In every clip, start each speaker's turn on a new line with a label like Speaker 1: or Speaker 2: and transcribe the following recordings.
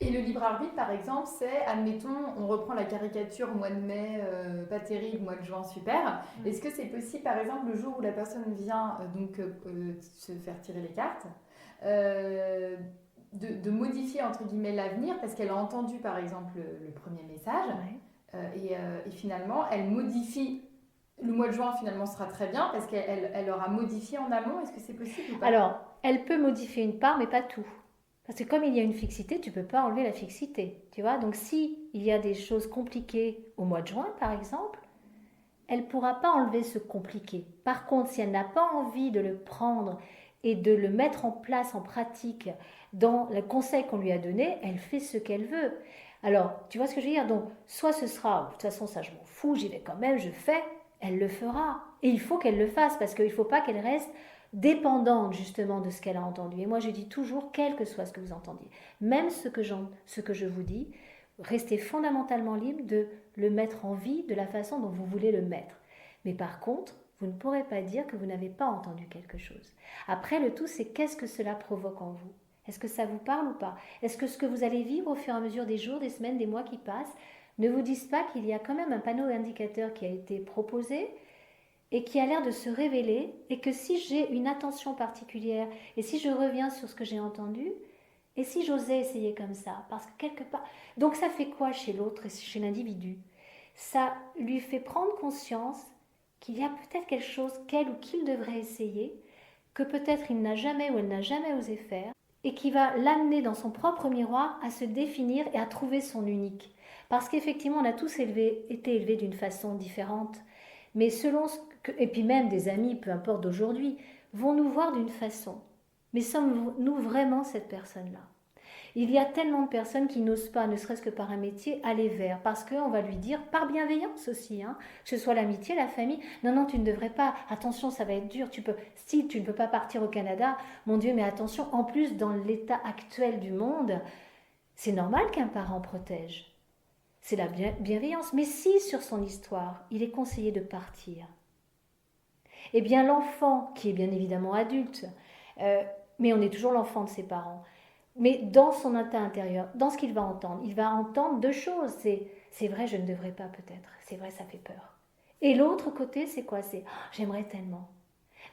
Speaker 1: Et le libre arbitre, par exemple, c'est, admettons, on reprend la caricature mois de mai, pas terrible, mois de juin, super. Est-ce que c'est possible, par exemple, le jour où la personne vient se faire tirer les cartes, euh, de modifier, entre guillemets, l'avenir, parce qu'elle a entendu, par exemple, le premier message,
Speaker 2: Ouais.
Speaker 1: et finalement, elle modifie. Le mois de juin, finalement, sera très bien, parce qu'elle aura modifié en amont. Est-ce que c'est possible ou pas?
Speaker 2: Alors, elle peut modifier une part, mais pas tout. Parce que comme il y a une fixité, tu ne peux pas enlever la fixité. Tu vois. Donc si il y a des choses compliquées au mois de juin, par exemple, elle ne pourra pas enlever ce compliqué. Par contre, si elle n'a pas envie de le prendre et de le mettre en place, en pratique, dans le conseil qu'on lui a donné, elle fait ce qu'elle veut. Alors, tu vois ce que je veux dire. Donc, soit ce sera, de toute façon, ça je m'en fous, j'y vais quand même, je fais, elle le fera. Et il faut qu'elle le fasse, parce qu'il ne faut pas qu'elle reste dépendante justement de ce qu'elle a entendu. Et moi, je dis toujours, quel que soit ce que vous entendiez, même ce que je vous dis, restez fondamentalement libre de le mettre en vie de la façon dont vous voulez le mettre. Mais par contre, vous ne pourrez pas dire que vous n'avez pas entendu quelque chose. Après, le tout, c'est qu'est-ce que cela provoque en vous. Est-ce que ça vous parle ou pas? Est-ce que ce que vous allez vivre au fur et à mesure des jours, des semaines, des mois qui passent, ne vous disent pas qu'il y a quand même un panneau indicateur qui a été proposé et qui a l'air de se révéler, et que si j'ai une attention particulière, et si je reviens sur ce que j'ai entendu, et si j'osais essayer comme ça, parce que quelque part... Donc ça fait quoi chez l'autre et chez l'individu? Ça lui fait prendre conscience qu'il y a peut-être quelque chose qu'elle ou qu'il devrait essayer, que peut-être il n'a jamais ou elle n'a jamais osé faire, et qui va l'amener dans son propre miroir à se définir et à trouver son unique. Parce qu'effectivement, on a tous été élevés d'une façon différente, mais selon ce que, et puis même des amis, peu importe d'aujourd'hui, vont nous voir d'une façon. Mais sommes-nous vraiment cette personne-là? Il y a tellement de personnes qui n'osent pas, ne serait-ce que par un métier, aller vers, parce qu'on va lui dire, par bienveillance aussi, hein, que ce soit l'amitié, la famille, non, non, tu ne devrais pas, attention, ça va être dur, si tu ne peux pas partir au Canada, mon Dieu, mais attention, en plus, dans l'état actuel du monde, c'est normal qu'un parent protège. C'est la bienveillance. Mais si, sur son histoire, il est conseillé de partir, eh bien, l'enfant, qui est bien évidemment adulte, euh, mais on est toujours l'enfant de ses parents, mais dans son état intérieur, dans ce qu'il va entendre, il va entendre deux choses. C'est vrai, je ne devrais pas peut-être. C'est vrai, ça fait peur. Et l'autre côté, c'est quoi? C'est j'aimerais tellement.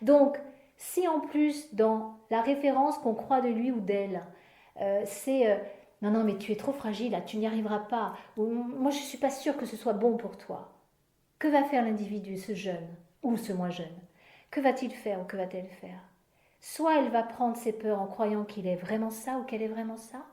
Speaker 2: Donc, si en plus, dans la référence qu'on croit de lui ou d'elle, c'est non, non, mais tu es trop fragile, là, tu n'y arriveras pas. Ou, moi, je ne suis pas sûre que ce soit bon pour toi. Que va faire l'individu, ce jeune ou ce moins jeune? Que va-t-il faire ou que va-t-elle faire? Soit elle va prendre ses peurs en croyant qu'il est vraiment ça ou qu'elle est vraiment ça,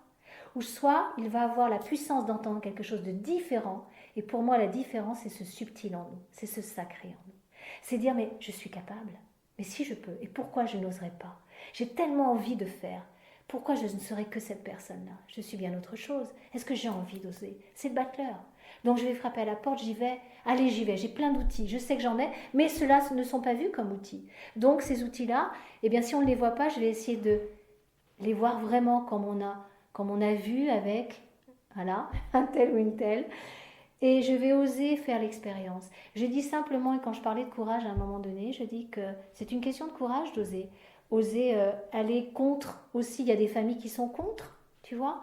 Speaker 2: ou soit il va avoir la puissance d'entendre quelque chose de différent. Et pour moi, la différence, c'est ce subtil en nous, c'est ce sacré en nous. C'est dire, mais je suis capable, mais si je peux, et pourquoi je n'oserais pas? J'ai tellement envie de faire. Pourquoi je ne serais que cette personne-là? Je suis bien autre chose. Est-ce que j'ai envie d'oser? C'est le battleur. Donc je vais frapper à la porte, j'y vais. Allez, j'y vais. J'ai plein d'outils. Je sais que j'en ai, mais ceux-là ne sont pas vus comme outils. Donc ces outils-là, eh bien si on ne les voit pas, je vais essayer de les voir vraiment comme on a vu avec, voilà, un tel ou une telle. Et je vais oser faire l'expérience. Je dis simplement, et quand je parlais de courage à un moment donné, je dis que c'est une question de courage d'oser. Oser aller contre aussi. Il y a des familles qui sont contre, tu vois,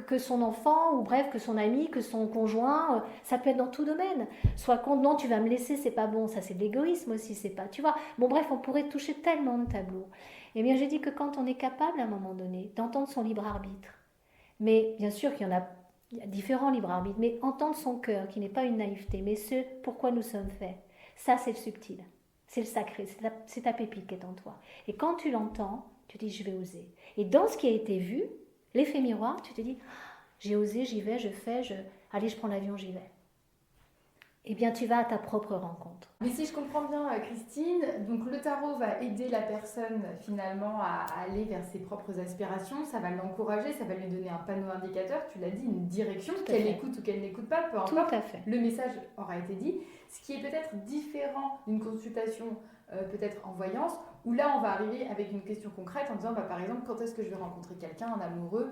Speaker 2: que son enfant, ou bref, que son ami, que son conjoint, ça peut être dans tout domaine. Soit contre, non, tu vas me laisser, c'est pas bon, ça c'est de l'égoïsme aussi, c'est pas, tu vois. Bon, bref, on pourrait toucher tellement de tableaux. Eh bien, je dis que quand on est capable à un moment donné d'entendre son libre arbitre, mais bien sûr qu'il y en a, il y a différents libres arbitres, mais entendre son cœur, qui n'est pas une naïveté, mais ce pourquoi nous sommes faits, ça c'est le subtil, c'est le sacré, c'est ta pépite qui est en toi. Et quand tu l'entends, tu dis je vais oser. Et dans ce qui a été vu, l'effet miroir, tu te dis j'ai osé, j'y vais, je fais, allez, je prends l'avion, j'y vais. Eh bien, tu vas à ta propre rencontre.
Speaker 1: Mais si je comprends bien, Christine, donc le tarot va aider la personne finalement à aller vers ses propres aspirations, ça va l'encourager, ça va lui donner un panneau indicateur, tu l'as dit, une direction,
Speaker 2: Tout à
Speaker 1: qu'elle
Speaker 2: fait.
Speaker 1: écoute ou qu'elle n'écoute pas, peu
Speaker 2: Tout
Speaker 1: importe,
Speaker 2: à fait.
Speaker 1: le message aura été dit. Ce qui est peut-être différent d'une consultation peut-être en voyance, où là on va arriver avec une question concrète en disant bah, par exemple quand est-ce que je vais rencontrer quelqu'un, un amoureux,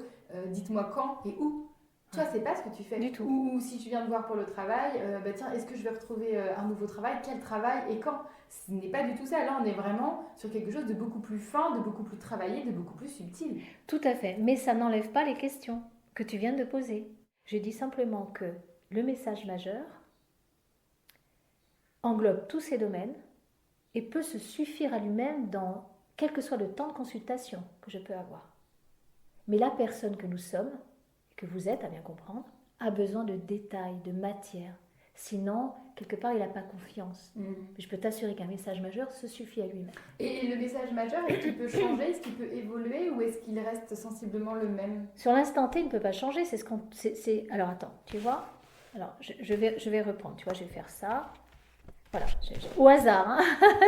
Speaker 1: dites-moi quand et où. Toi, c'est pas ce que tu fais.
Speaker 2: Du tout.
Speaker 1: Ou si tu viens de voir pour le travail, bah tiens, est-ce que je vais retrouver un nouveau travail? Quel travail et quand? Ce n'est pas du tout ça. Là, on est vraiment sur quelque chose de beaucoup plus fin, de beaucoup plus travaillé, de beaucoup plus subtil.
Speaker 2: Tout à fait. Mais ça n'enlève pas les questions. que tu viens de poser. Je dis simplement que le message majeur englobe tous ces domaines et peut se suffire à lui-même dans quel que soit le temps de consultation que je peux avoir. Mais la personne que nous sommes, que vous êtes, à bien comprendre, a besoin de détails, de matière. Sinon, quelque part, il n'a pas confiance. Je peux t'assurer qu'un message majeur se suffit à lui-même.
Speaker 1: Et le message majeur, est-ce qu'il peut changer, est-ce qu'il peut évoluer ou est-ce qu'il reste sensiblement le même?
Speaker 2: Sur l'instant T, il ne peut pas changer. Alors attends, tu vois. Alors, je vais reprendre. Tu vois, je vais faire ça. Voilà, au hasard, hein.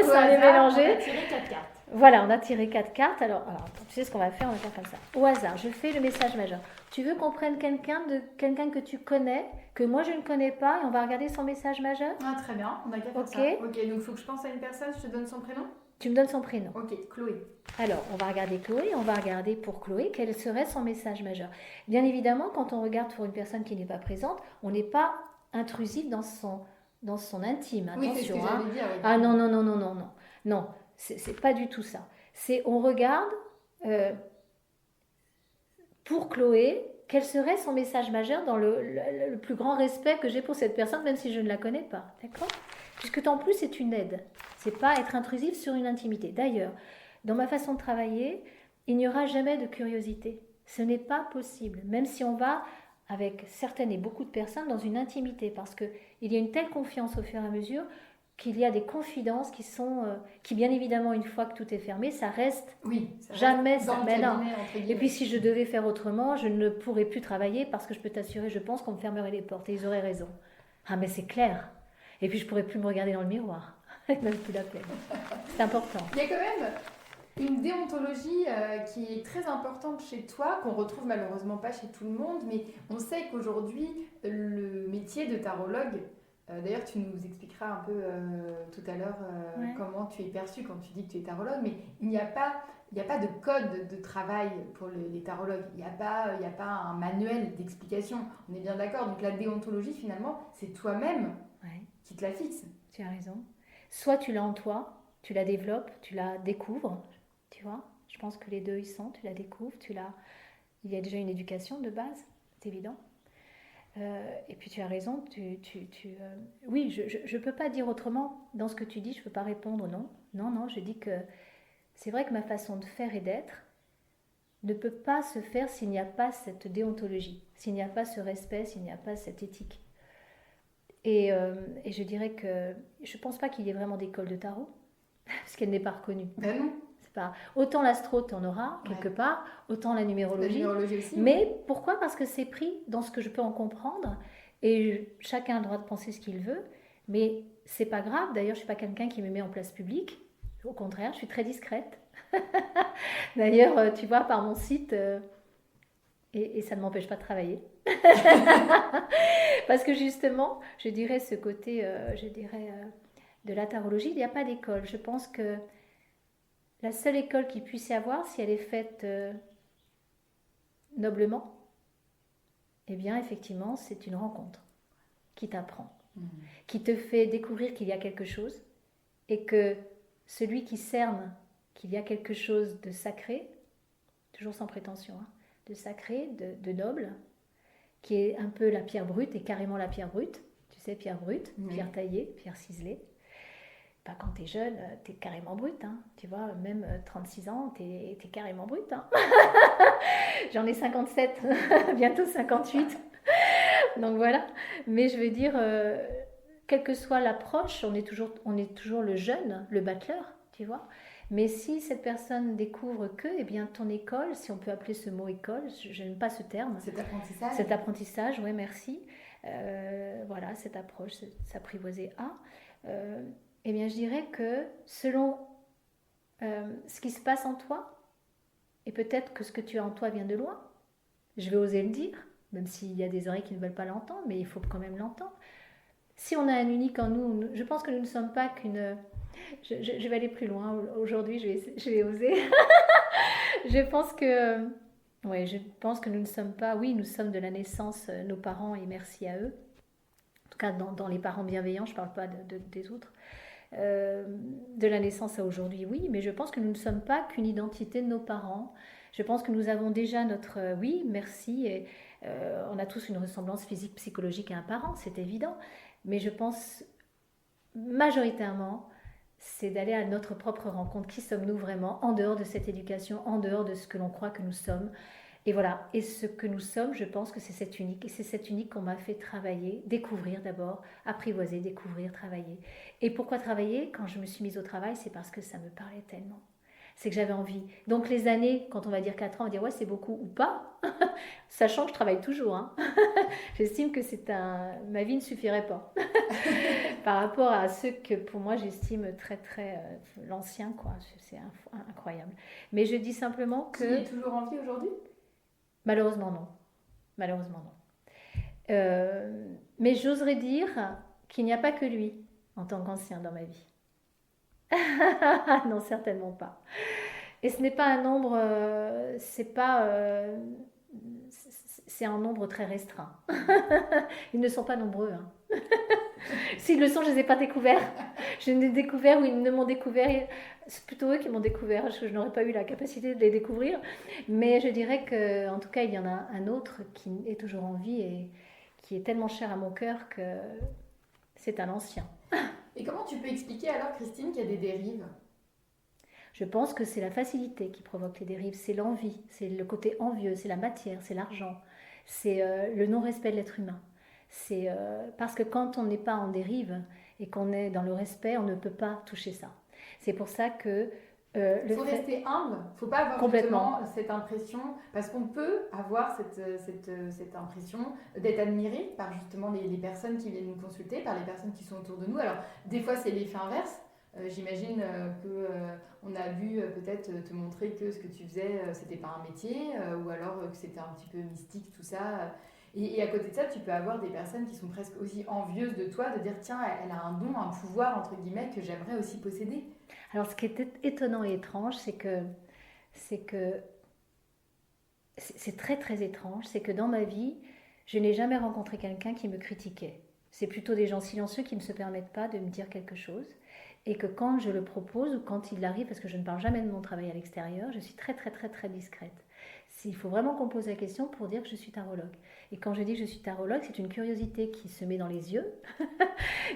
Speaker 2: Ça allait mélanger.
Speaker 1: On a tiré 4 cartes.
Speaker 2: Voilà, on a tiré 4 cartes. Alors, tu sais ce qu'on va faire? On va faire comme ça. Au hasard, je fais le message majeur. Tu veux qu'on prenne quelqu'un que tu connais, que moi je ne connais pas, et on va regarder son message majeur?
Speaker 1: Ah, très bien, on a qu'à faire ça. Ok, donc il faut que je pense à une personne, je te donne son prénom?
Speaker 2: Tu me donnes son prénom.
Speaker 1: Ok, Chloé.
Speaker 2: Alors, on va regarder Chloé, on va regarder pour Chloé quel serait son message majeur. Bien évidemment, quand on regarde pour une personne qui n'est pas présente, on n'est pas intrusif dans son intime. Attention,
Speaker 1: oui, c'est ce que j'allais dire. Oui.
Speaker 2: Ah non. Non, c'est pas du tout ça. On regarde pour Chloé quel serait son message majeur dans le plus grand respect que j'ai pour cette personne, même si je ne la connais pas. D'accord? Puisque en plus, c'est une aide. C'est pas être intrusif sur une intimité. D'ailleurs, dans ma façon de travailler, il n'y aura jamais de curiosité. Ce n'est pas possible, même si on va avec certaines et beaucoup de personnes dans une intimité, parce qu'il y a une telle confiance au fur et à mesure qu'il y a des confidences qui bien évidemment, une fois que tout est fermé, ça reste jamais ça. Mais non. Et puis si je devais faire autrement, je ne pourrais plus travailler parce que je peux t'assurer, je pense qu'on me fermerait les portes et ils auraient raison. Ah mais c'est clair. Et puis je pourrais plus me regarder dans le miroir. Même plus la peine. C'est important.
Speaker 1: Il y a quand même une déontologie qui est très importante chez toi, qu'on retrouve malheureusement pas chez tout le monde, mais on sait qu'aujourd'hui, le métier de tarologue, d'ailleurs tu nous expliqueras un peu tout à l'heure comment tu es perçu quand tu dis que tu es tarologue, mais il n'y a pas de code de travail pour les tarologues, il n'y a pas un manuel d'explication, on est bien d'accord, donc la déontologie finalement, c'est toi-même qui te la fixe.
Speaker 2: Tu as raison. Soit tu l'as en toi, tu la développes, tu la découvres, tu vois. Je pense que les deux y sont, tu la découvres, il y a déjà une éducation de base, c'est évident. Et puis tu as raison, oui, je ne peux pas dire autrement dans ce que tu dis, je ne peux pas répondre non, je dis que c'est vrai que ma façon de faire et d'être ne peut pas se faire s'il n'y a pas cette déontologie, s'il n'y a pas ce respect, s'il n'y a pas cette éthique. Et je dirais que je ne pense pas qu'il y ait vraiment d'école de tarot, parce qu'elle n'est pas reconnue.
Speaker 1: Ben non.
Speaker 2: Autant l'astro, tu en auras quelque part, autant la numérologie
Speaker 1: aussi.
Speaker 2: Mais pourquoi? Parce que c'est pris dans ce que je peux en comprendre, et chacun a le droit de penser ce qu'il veut, mais c'est pas grave. D'ailleurs, je suis pas quelqu'un qui me met en place publique. Au contraire, je suis très discrète. D'ailleurs, tu vois, par mon site, et ça ne m'empêche pas de travailler. Parce que justement, je dirais ce côté, de la tarologie, il n'y a pas d'école. Je pense que la seule école qu'il puisse y avoir, si elle est faite noblement, eh bien, effectivement, c'est une rencontre qui t'apprend, qui te fait découvrir qu'il y a quelque chose, et que celui qui cerne qu'il y a quelque chose de sacré, toujours sans prétention, de sacré, de noble, qui est un peu la pierre brute, et carrément la pierre brute, tu sais, pierre brute, pierre taillée, pierre ciselée. Bah, quand t'es jeune, t'es carrément brute, tu vois, même 36 ans, t'es carrément brute. J'en ai 57, bientôt 58, donc voilà. Mais je veux dire, quelle que soit l'approche, on est toujours le jeune, le battleur, tu vois. Mais si cette personne découvre que, eh bien, ton école, si on peut appeler ce mot école, je n'aime pas ce terme. Cet apprentissage, oui, merci. Voilà, cette approche, s'apprivoiser à. Eh bien, je dirais que selon ce qui se passe en toi, et peut-être que ce que tu as en toi vient de loin, je vais oser le dire, même s'il y a des oreilles qui ne veulent pas l'entendre, mais il faut quand même l'entendre. Si on a un unique en nous, je pense que nous ne sommes pas qu'une... Je vais aller plus loin aujourd'hui, je vais oser. je pense que nous ne sommes pas... Oui, nous sommes de la naissance, nos parents, et merci à eux. En tout cas, dans les parents bienveillants, je ne parle pas des autres. De la naissance à aujourd'hui, oui, mais je pense que nous ne sommes pas qu'une identité de nos parents, Je pense que nous avons déjà notre oui, merci, et on a tous une ressemblance physique, psychologique à un parent, c'est évident. Mais je pense majoritairement, c'est d'aller à notre propre rencontre. Qui sommes-nous vraiment en dehors de cette éducation, en dehors de ce que l'on croit que nous sommes? Et voilà, et ce que nous sommes, je pense que c'est cette unique. Et c'est cette unique qu'on m'a fait travailler, découvrir d'abord, apprivoiser, découvrir, travailler. Et pourquoi travailler? Quand je me suis mise au travail, c'est parce que ça me parlait tellement. C'est que j'avais envie. Donc les années, quand on va dire 4 ans, on va dire ouais c'est beaucoup ou pas, sachant que je travaille toujours. Hein. J'estime que ma vie ne suffirait pas par rapport à ceux que pour moi j'estime très très l'ancien quoi. C'est incroyable. Mais je dis simplement que...
Speaker 1: Tu es toujours en vie aujourd'hui?
Speaker 2: Malheureusement non. Malheureusement non. Mais j'oserais dire qu'il n'y a pas que lui en tant qu'ancien dans ma vie. Non, certainement pas. Et ce n'est pas un nombre, c'est un nombre très restreint. Ils ne sont pas nombreux. Hein. S'ils le sont, je ne les ai pas découverts. Je les ai découverts ou ils ne m'ont découvert. C'est plutôt eux qui m'ont découvert, parce que je n'aurais pas eu la capacité de les découvrir. Mais je dirais qu'en tout cas, il y en a un autre qui est toujours en vie et qui est tellement cher à mon cœur que c'est un ancien.
Speaker 1: Et comment tu peux expliquer alors, Christine, qu'il y a des dérives?
Speaker 2: Je pense que c'est la facilité qui provoque les dérives, c'est l'envie, c'est le côté envieux, c'est la matière, c'est l'argent, c'est le non-respect de l'être humain. C'est parce que quand on n'est pas en dérive et qu'on est dans le respect, on ne peut pas toucher ça. C'est pour ça que
Speaker 1: il faut rester humble, il ne faut pas avoir justement cette impression, parce qu'on peut avoir cette impression d'être admiré par justement les personnes qui viennent nous consulter, par les personnes qui sont autour de nous. Alors des fois c'est l'effet inverse. J'imagine qu'on a vu peut-être te montrer que ce que tu faisais, c'était pas un métier, ou alors que c'était un petit peu mystique, tout ça. Et à côté de ça, tu peux avoir des personnes qui sont presque aussi envieuses de toi, de dire tiens, elle a un don, un pouvoir, entre guillemets, que j'aimerais aussi posséder.
Speaker 2: Alors ce qui est étonnant et étrange, c'est que c'est très très étrange, c'est que dans ma vie, je n'ai jamais rencontré quelqu'un qui me critiquait. C'est plutôt des gens silencieux qui ne se permettent pas de me dire quelque chose. Et que quand je le propose ou quand il arrive, parce que je ne parle jamais de mon travail à l'extérieur, je suis très très très très discrète. Il faut vraiment qu'on pose la question pour dire que je suis tarologue. Et quand je dis que je suis tarologue, c'est une curiosité qui se met dans les yeux.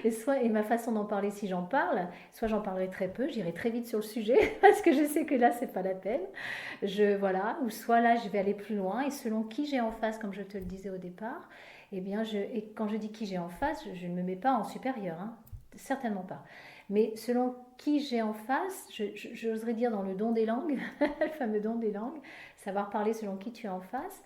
Speaker 2: et ma façon d'en parler, si j'en parle, soit j'en parlerai très peu, j'irai très vite sur le sujet, parce que je sais que là, c'est pas la peine. Voilà, ou soit là, je vais aller plus loin, et selon qui j'ai en face, comme je te le disais au départ, eh bien, et quand je dis qui j'ai en face, je ne me mets pas en supérieur, hein, certainement pas. Mais selon qui j'ai en face, j'oserais dire dans le don des langues, le fameux don des langues, savoir parler selon qui tu es en face.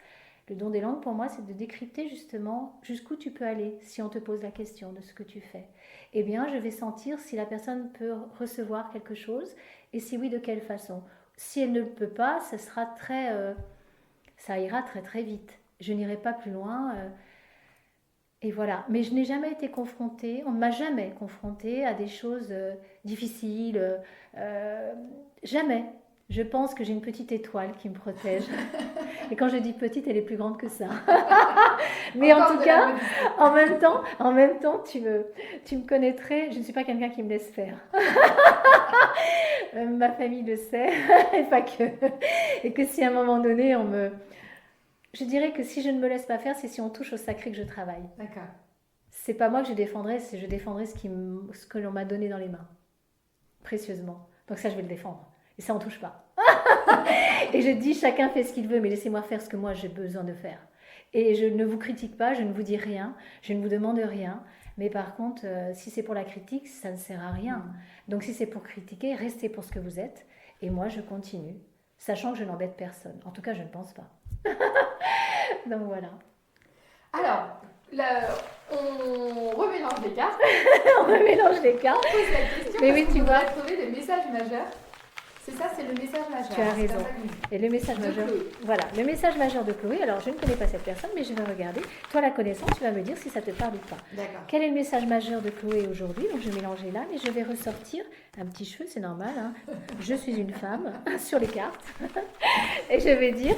Speaker 2: Le don des langues, pour moi, c'est de décrypter justement jusqu'où tu peux aller si on te pose la question de ce que tu fais. Eh bien, je vais sentir si la personne peut recevoir quelque chose et si oui, de quelle façon. Si elle ne le peut pas, ça ira très très vite. Je n'irai pas plus loin. Et voilà, mais je n'ai jamais été confrontée, on ne m'a jamais confrontée à des choses difficiles, jamais. Je pense que j'ai une petite étoile qui me protège. Et quand je dis petite, elle est plus grande que ça. Mais en tout cas, en même temps, tu me connaîtrais, je ne suis pas quelqu'un qui me laisse faire. Ma famille le sait, et pas que. Et que si à un moment donné, je dirais que si je ne me laisse pas faire, c'est si on touche au sacré que je travaille.
Speaker 1: D'accord.
Speaker 2: C'est pas moi que je défendrai, c'est je défendrai ce que l'on m'a donné dans les mains, précieusement. Donc ça, je vais le défendre. Et ça, on touche pas. Et je dis, chacun fait ce qu'il veut, mais laissez-moi faire ce que moi j'ai besoin de faire. Et je ne vous critique pas, je ne vous dis rien, je ne vous demande rien. Mais par contre, si c'est pour la critique, ça ne sert à rien. Donc si c'est pour critiquer, restez pour ce que vous êtes. Et moi, je continue, sachant que je n'embête personne. En tout cas, je ne pense pas. Donc voilà.
Speaker 1: Alors, on remélange les cartes.
Speaker 2: On remélange les cartes.
Speaker 1: On pose la question.
Speaker 2: Mais oui, tu vois.
Speaker 1: On va trouver des messages majeurs. C'est ça, c'est le message majeur.
Speaker 2: Tu as raison. Et le message majeur.
Speaker 1: Chloé.
Speaker 2: Voilà, le message majeur de Chloé. Alors, je ne connais pas cette personne, mais je vais regarder. Toi, la connaissance, tu vas me dire si ça te parle ou pas.
Speaker 1: D'accord.
Speaker 2: Quel est le message majeur de Chloé aujourd'hui? Donc, je vais mélanger là, mais je vais ressortir un petit cheveu, c'est normal. Hein. Je suis une femme sur les cartes. Et je vais dire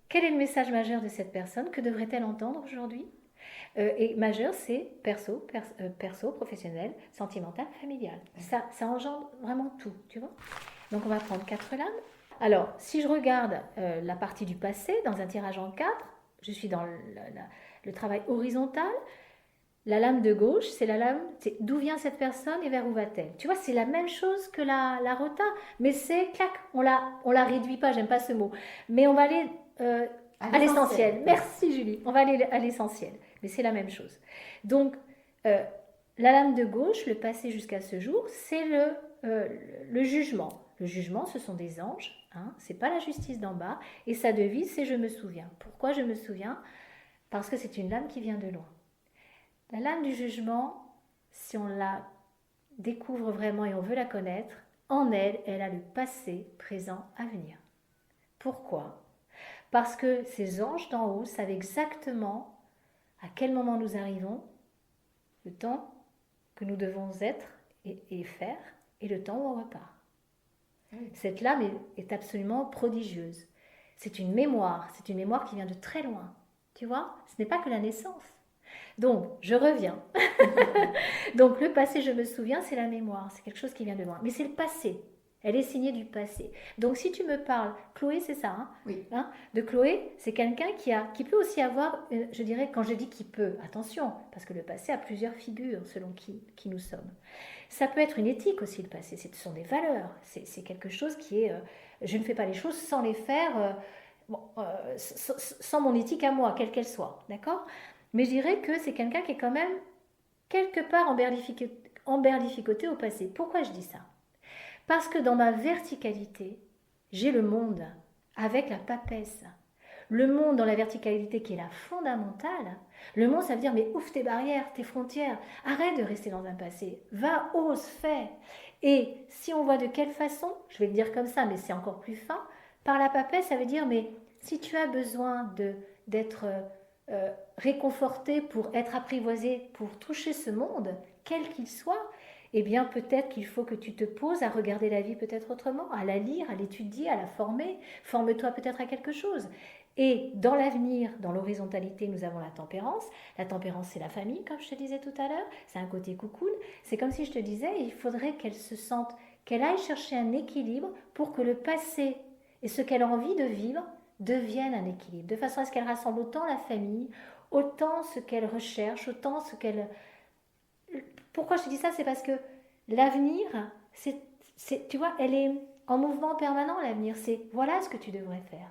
Speaker 2: quel est le message majeur de cette personne? Que devrait-elle entendre aujourd'hui? Et majeur, c'est perso, professionnel, sentimental, familial. Ça engendre vraiment tout, tu vois. Donc, on va prendre 4 lames. Alors, si je regarde la partie du passé dans un tirage en 4, je suis dans le travail horizontal. La lame de gauche, c'est la lame, c'est d'où vient cette personne et vers où va-t-elle. Tu vois, c'est la même chose que la rota, mais c'est clac, on la réduit pas, j'aime pas ce mot, mais on va aller à l'essentiel. Merci Julie, on va aller à l'essentiel, mais c'est la même chose. Donc, la lame de gauche, le passé jusqu'à ce jour, c'est le jugement. Le jugement, ce sont des anges, hein, c'est pas la justice d'en bas, et sa devise, c'est je me souviens. Pourquoi je me souviens? Parce que c'est une lame qui vient de loin. La lame du jugement, si on la découvre vraiment et on veut la connaître, en elle, elle a le passé, présent, avenir. Pourquoi? Parce que ces anges d'en haut savent exactement à quel moment nous arrivons, le temps que nous devons être et faire, et le temps où on repart. Oui. Cette lame est absolument prodigieuse. C'est une mémoire qui vient de très loin. Tu vois, ce n'est pas que la naissance. Donc, je reviens. Donc, le passé, je me souviens, c'est la mémoire. C'est quelque chose qui vient de loin. Mais c'est le passé. Elle est signée du passé. Donc, si tu me parles, Chloé, c'est ça, hein?
Speaker 1: Oui.
Speaker 2: Hein, de Chloé, c'est quelqu'un qui peut aussi avoir, je dirais, quand je dis qui peut, attention, parce que le passé a plusieurs figures selon qui nous sommes. Ça peut être une éthique aussi, le passé. Ce sont des valeurs. C'est quelque chose qui est, je ne fais pas les choses sans les faire, sans mon éthique à moi, quelle qu'elle soit. D'accord ? Mais je dirais que c'est quelqu'un qui est quand même quelque part emberlificoté au passé. Pourquoi je dis ça? Parce que dans ma verticalité, j'ai le monde avec la papesse. Le monde dans la verticalité qui est la fondamentale. Le monde, ça veut dire, mais ouvre tes barrières, tes frontières. Arrête de rester dans un passé. Va, ose, fais. Et si on voit de quelle façon, je vais le dire comme ça, mais c'est encore plus fin, par la papesse, ça veut dire, mais si tu as besoin d'être réconforté pour être apprivoisé, pour toucher ce monde, quel qu'il soit, eh bien peut-être qu'il faut que tu te poses à regarder la vie peut-être autrement, à la lire, à l'étudier, à la former. Forme-toi peut-être à quelque chose. Et dans l'avenir, dans l'horizontalité, nous avons la tempérance. La tempérance, c'est la famille, comme je te disais tout à l'heure. C'est un côté coucoune. C'est comme si je te disais, il faudrait qu'elle se sente, qu'elle aille chercher un équilibre pour que le passé et ce qu'elle a envie de vivre deviennent un équilibre, de façon à ce qu'elle rassemble autant la famille, autant ce qu'elle recherche, autant ce qu'elle... Pourquoi je te dis ça? C'est parce que l'avenir, tu vois, elle est en mouvement permanent, l'avenir. C'est voilà ce que tu devrais faire.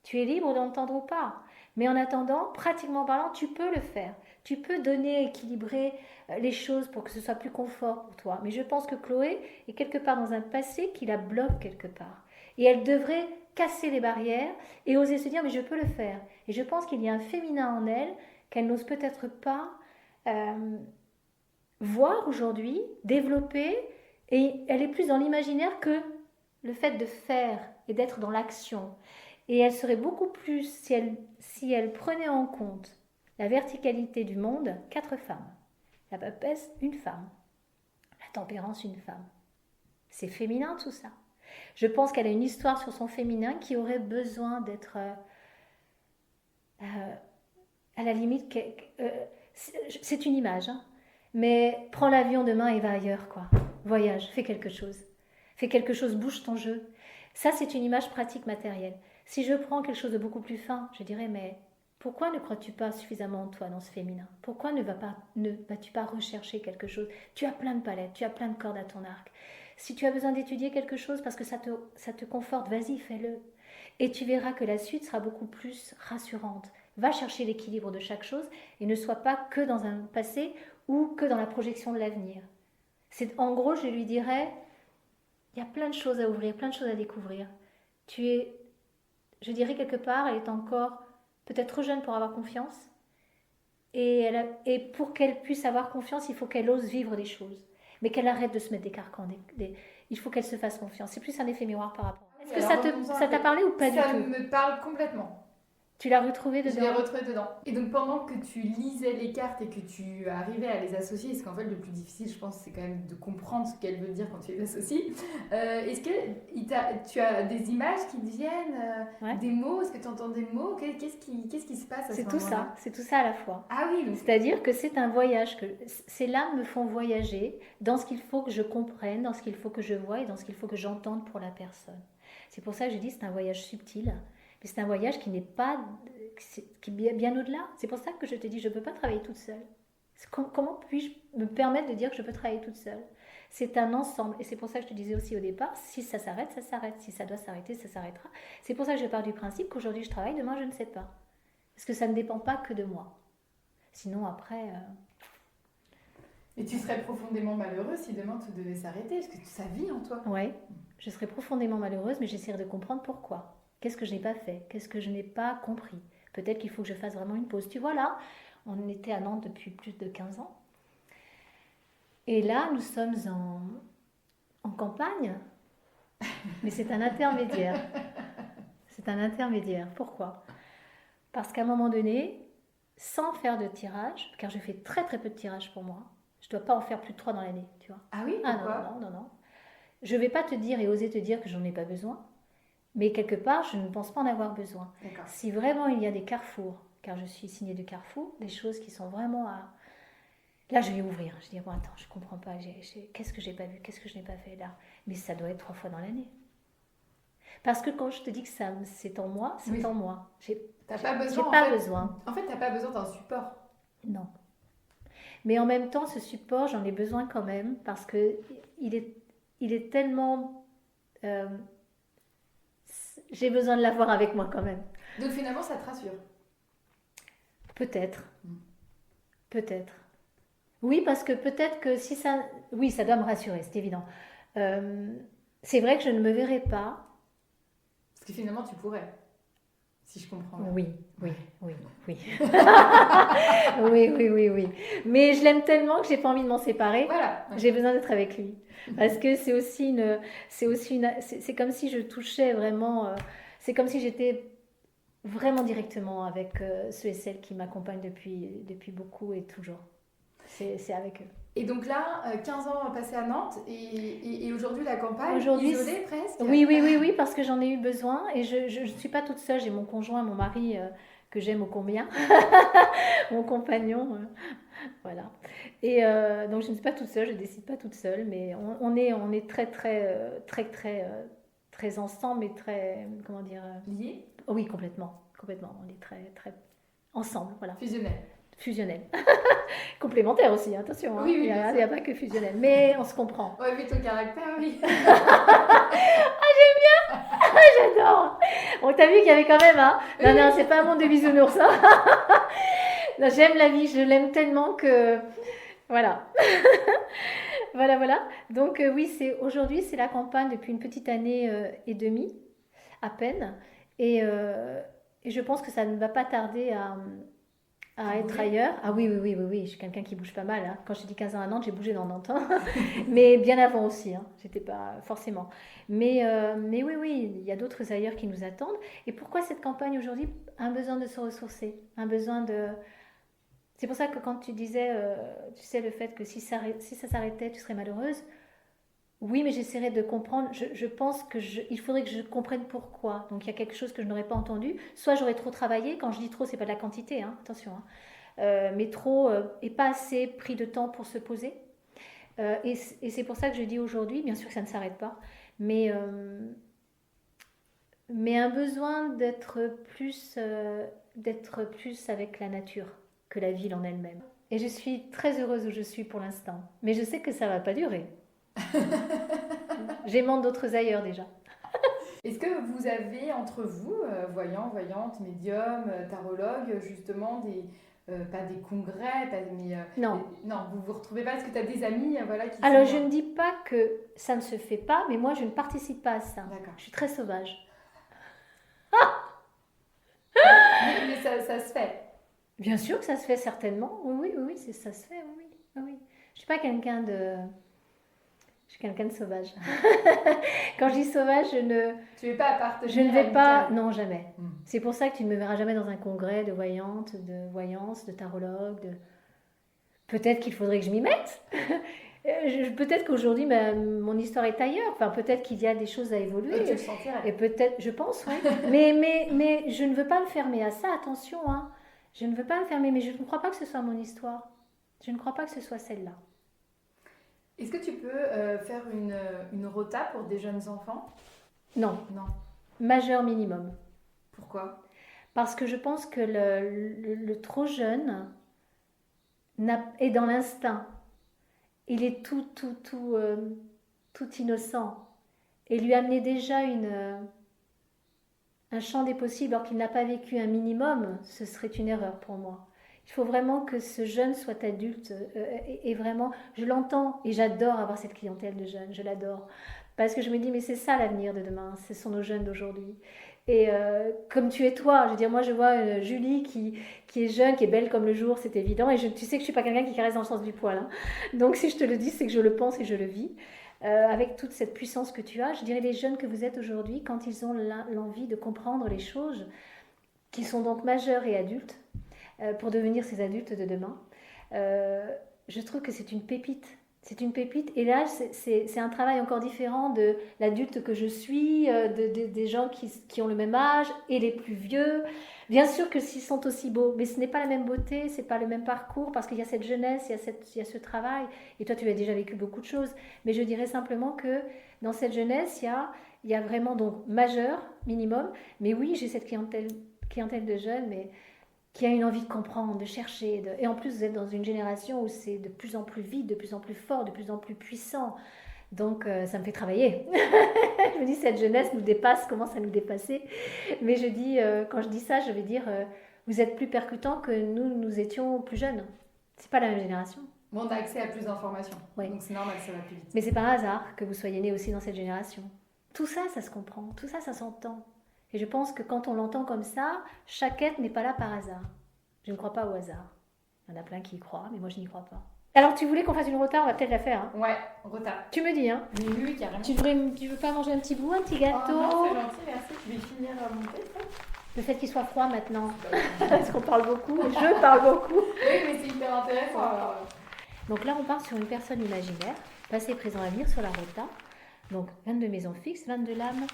Speaker 2: Tu es libre d'entendre ou pas. Mais en attendant, pratiquement parlant, tu peux le faire. Tu peux donner, équilibrer les choses pour que ce soit plus confort pour toi. Mais je pense que Chloé est quelque part dans un passé qui la bloque quelque part. Et elle devrait casser les barrières et oser se dire mais je peux le faire. Et je pense qu'il y a un féminin en elle qu'elle n'ose peut-être pas voir aujourd'hui, développer, et elle est plus dans l'imaginaire que le fait de faire et d'être dans l'action. Et elle serait beaucoup plus, si elle prenait en compte la verticalité du monde, 4 femmes. La papesse, une femme. La tempérance, une femme. C'est féminin tout ça. Je pense qu'elle a une histoire sur son féminin qui aurait besoin d'être à la limite, c'est une image, hein, mais prends l'avion demain et va ailleurs, quoi. Voyage, fais quelque chose. Fais quelque chose, bouge ton jeu. Ça, c'est une image pratique matérielle. Si je prends quelque chose de beaucoup plus fin, je dirais, mais pourquoi ne crois-tu pas suffisamment en toi dans ce féminin? Pourquoi ne vas-tu pas rechercher quelque chose? Tu as plein de palettes, tu as plein de cordes à ton arc. Si tu as besoin d'étudier quelque chose parce que ça te conforte, vas-y, fais-le. Et tu verras que la suite sera beaucoup plus rassurante. Va chercher l'équilibre de chaque chose et ne sois pas que dans un passé ou que dans la projection de l'avenir. En gros, je lui dirais, il y a plein de choses à ouvrir, plein de choses à découvrir. Je dirais quelque part, elle est encore peut-être trop jeune pour avoir confiance. Et pour qu'elle puisse avoir confiance, il faut qu'elle ose vivre des choses. Mais qu'elle arrête de se mettre des carcans. Il faut qu'elle se fasse confiance. C'est plus un effet miroir par rapport. Est-ce que ça t'a parlé ou pas du tout?
Speaker 1: Ça me parle complètement.
Speaker 2: Tu l'as retrouvé dedans?
Speaker 1: Je l'ai retrouvé dedans. Et donc pendant que tu lisais les cartes et que tu arrivais à les associer, parce qu'en fait le plus difficile je pense c'est quand même de comprendre ce qu'elle veut dire quand tu les associes, est-ce que tu as des images qui te viennent, ouais. Des mots, est-ce que tu entends des mots? Qu'est-ce qui se passe à ce moment-là?
Speaker 2: C'est tout ça à la fois.
Speaker 1: Ah oui. Donc...
Speaker 2: C'est-à-dire que c'est un voyage, que ces lames me font voyager dans ce qu'il faut que je comprenne, dans ce qu'il faut que je voie et dans ce qu'il faut que j'entende pour la personne. C'est pour ça que je dis c'est un voyage subtil, mais c'est un voyage qui n'est pas, qui est bien au-delà. C'est pour ça que je te dis je ne peux pas travailler toute seule. Comment puis-je me permettre de dire que je peux travailler toute seule? C'est un ensemble. Et c'est pour ça que je te disais aussi au départ, si ça s'arrête, ça s'arrête. Si ça doit s'arrêter, ça s'arrêtera. C'est pour ça que je pars du principe qu'aujourd'hui je travaille, demain je ne sais pas. Parce que ça ne dépend pas que de moi. Sinon après...
Speaker 1: Et tu serais profondément malheureuse si demain tout devait s'arrêter, parce que ça vit en toi.
Speaker 2: Oui, je serais profondément malheureuse, mais j'essaierai de comprendre pourquoi. Qu'est-ce que je n'ai pas fait? Qu'est-ce que je n'ai pas compris? Peut-être qu'il faut que je fasse vraiment une pause. Tu vois là, on était à Nantes depuis plus de 15 ans. Et là, nous sommes en campagne, mais c'est un intermédiaire. C'est un intermédiaire. Pourquoi? Parce qu'à un moment donné, sans faire de tirage, car je fais très très peu de tirage pour moi, je ne dois pas en faire plus de 3 dans l'année, tu vois.
Speaker 1: Ah oui, pourquoi?
Speaker 2: Non. Je ne vais pas te dire et oser te dire que j'en ai pas besoin, mais quelque part, je ne pense pas en avoir besoin.
Speaker 1: D'accord.
Speaker 2: Si vraiment il y a des carrefours, car je suis signée de Carrefour, des choses qui sont vraiment à... Là, je vais ouvrir. Je vais dire, bon, attends, je comprends pas. Qu'est-ce que j'ai pas vu? Qu'est-ce que je n'ai pas fait là? Mais ça doit être 3 fois dans l'année. Parce que quand je te dis que ça, c'est en moi, c'est
Speaker 1: Oui.
Speaker 2: en moi.
Speaker 1: T'as pas besoin.
Speaker 2: J'ai pas besoin.
Speaker 1: En fait, t'as pas besoin d'un support.
Speaker 2: Non. Mais en même temps, ce support, j'en ai besoin quand même parce que il est tellement... j'ai besoin de l'avoir avec moi quand même.
Speaker 1: Donc finalement, ça te rassure.
Speaker 2: Peut-être. Peut-être. Oui, parce que peut-être que si ça... Oui, ça doit me rassurer, c'est évident. C'est vrai que je ne me verrai pas.
Speaker 1: Parce que finalement, tu pourrais. Si je comprends bien.
Speaker 2: Oui. Oui. Oui. Mais je l'aime tellement que j'ai pas envie de m'en séparer.
Speaker 1: Voilà.
Speaker 2: J'ai besoin d'être avec lui. Parce que c'est comme si je touchais vraiment, c'est comme si j'étais vraiment directement avec ceux et celles qui m'accompagnent depuis beaucoup et toujours. C'est avec eux.
Speaker 1: Et donc là, 15 ans passés à Nantes et aujourd'hui la campagne, isolée presque.
Speaker 2: Oui, parce que j'en ai eu besoin et je ne suis pas toute seule. J'ai mon conjoint, mon mari que j'aime ô combien, mon compagnon, voilà. Et donc je ne suis pas toute seule, je ne décide pas toute seule, mais on est très ensemble et très, comment dire,
Speaker 1: liés.
Speaker 2: Oui, complètement. On est très ensemble, voilà. Fusionnel. Complémentaire aussi, attention. Hein.
Speaker 1: Oui,
Speaker 2: il n'y a pas que fusionnel. Mais on se comprend.
Speaker 1: Ouais, mais ton caractère, oui.
Speaker 2: J'aime bien. J'adore. Bon, t'as vu qu'il y avait quand même, hein. Non, c'est pas un monde de bisounours. Hein. Non, j'aime la vie, je l'aime tellement que... Voilà. Voilà. Donc oui, aujourd'hui, c'est la campagne depuis une petite année et demie, à peine. Et je pense que ça ne va pas tarder à être ailleurs. Ah oui, je suis quelqu'un qui bouge pas mal. Hein. Quand j'ai dit 15 ans à Nantes, j'ai bougé dans Nantes. Hein. Mais bien avant aussi, hein. J'étais pas forcément. Mais oui, il y a d'autres ailleurs qui nous attendent. Et pourquoi cette campagne aujourd'hui? Un besoin de se ressourcer, un besoin de... C'est pour ça que quand tu disais, tu sais, le fait que si ça s'arrêtait, tu serais malheureuse. Oui, mais j'essaierai de comprendre. Je pense il faudrait que je comprenne pourquoi. Donc il y a quelque chose que je n'aurais pas entendu. Soit j'aurais trop travaillé. Quand je dis trop, c'est pas de la quantité, hein, attention. Hein. Mais trop et pas assez pris de temps pour se poser. Et c'est pour ça que je dis aujourd'hui, bien sûr que ça ne s'arrête pas, mais un besoin d'être plus avec la nature que la ville en elle-même. Et je suis très heureuse où je suis pour l'instant. Mais je sais que ça ne va pas durer. J'aimante d'autres ailleurs déjà.
Speaker 1: Est-ce que vous avez entre vous, voyants, voyantes, médiums, tarologues, justement pas des congrès,
Speaker 2: non.
Speaker 1: Non, vous vous retrouvez pas? Est-ce que tu as des amis qui
Speaker 2: Alors je ne dis pas que ça ne se fait pas, mais moi je ne participe pas à ça.
Speaker 1: D'accord.
Speaker 2: Je suis très sauvage.
Speaker 1: mais ça se fait.
Speaker 2: Bien sûr que ça se fait certainement. Oui, ça se fait, oui. Je suis pas quelqu'un de... Je suis quelqu'un de sauvage. Quand je dis sauvage, je ne...
Speaker 1: Tu ne vais pas appartenir.
Speaker 2: Je ne vais pas... Non, jamais.
Speaker 1: Mm.
Speaker 2: C'est pour ça que tu ne me verras jamais dans un congrès de voyance, de tarologue. Peut-être qu'il faudrait que je m'y mette. Peut-être qu'aujourd'hui, mon histoire est ailleurs. Enfin, peut-être qu'il y a des choses à évoluer.
Speaker 1: Et tu le sentirais.
Speaker 2: Et peut-être, je pense, oui. mais je ne veux pas me fermer à ça. Attention, hein. Je ne veux pas me fermer, mais je ne crois pas que ce soit mon histoire. Je ne crois pas que ce soit celle-là.
Speaker 1: Est-ce que tu peux faire une rota pour des jeunes enfants?
Speaker 2: Non,
Speaker 1: Non.
Speaker 2: majeur minimum.
Speaker 1: Pourquoi?
Speaker 2: Parce que je pense que le trop jeune est dans l'instinct. Il est tout innocent. Et lui amener déjà un champ des possibles alors qu'il n'a pas vécu un minimum, ce serait une erreur pour moi. Il faut vraiment que ce jeune soit adulte et vraiment, je l'entends et j'adore avoir cette clientèle de jeunes, je l'adore. Parce que je me dis, mais c'est ça l'avenir de demain, ce sont nos jeunes d'aujourd'hui. Et comme tu es toi, je veux dire, moi je vois Julie qui est jeune, qui est belle comme le jour, c'est évident. Et tu sais que je suis pas quelqu'un qui caresse dans le sens du poil. Hein. Donc si je te le dis, c'est que je le pense et je le vis. Avec toute cette puissance que tu as, je dirais les jeunes que vous êtes aujourd'hui, quand ils ont l'envie de comprendre les choses, qui sont donc majeurs et adultes, pour devenir ces adultes de demain, je trouve que c'est une pépite. C'est une pépite. Et là, c'est un travail encore différent de l'adulte que je suis, des gens qui ont le même âge et les plus vieux. Bien sûr que s'ils sont aussi beaux, mais ce n'est pas la même beauté, c'est pas le même parcours parce qu'il y a cette jeunesse, il y a ce travail. Et toi, tu as déjà vécu beaucoup de choses. Mais je dirais simplement que dans cette jeunesse, il y a vraiment donc majeur, minimum. Mais oui, j'ai cette clientèle de jeunes, mais qui a une envie de comprendre, de chercher. Et en plus, vous êtes dans une génération où c'est de plus en plus vite, de plus en plus fort, de plus en plus puissant. Donc, ça me fait travailler. Je me dis, cette jeunesse nous dépasse, commence à nous dépasser. Mais je dis, quand je dis ça, je vais dire, vous êtes plus percutant que nous étions plus jeunes. C'est pas la même génération.
Speaker 1: Bon, on a accès à plus d'informations.
Speaker 2: Oui.
Speaker 1: Donc c'est normal, ça va plus vite.
Speaker 2: Mais c'est par hasard que vous soyez né aussi dans cette génération. Tout ça, ça se comprend. Tout ça, ça s'entend. Et je pense que quand on l'entend comme ça, chaque être n'est pas là par hasard. Je ne crois pas au hasard. Il y en a plein qui y croient, mais moi je n'y crois pas. Alors tu voulais qu'on fasse une rota, on va peut-être la faire. Hein.
Speaker 1: Ouais, retard.
Speaker 2: Tu me dis, hein.
Speaker 1: Oui, carrément.
Speaker 2: Tu veux pas manger un petit bout, un petit gâteau?
Speaker 1: Oh non, c'est gentil, merci. Je vais finir mon thé, ça.
Speaker 2: Le fait qu'il soit froid maintenant, parce qu'on parle beaucoup, je parle beaucoup.
Speaker 1: Oui, mais c'est hyper intéressant. Alors.
Speaker 2: Donc là, on part sur une personne imaginaire, passé, présent, avenir sur la rota. Donc 22 maisons fixes, 22 lames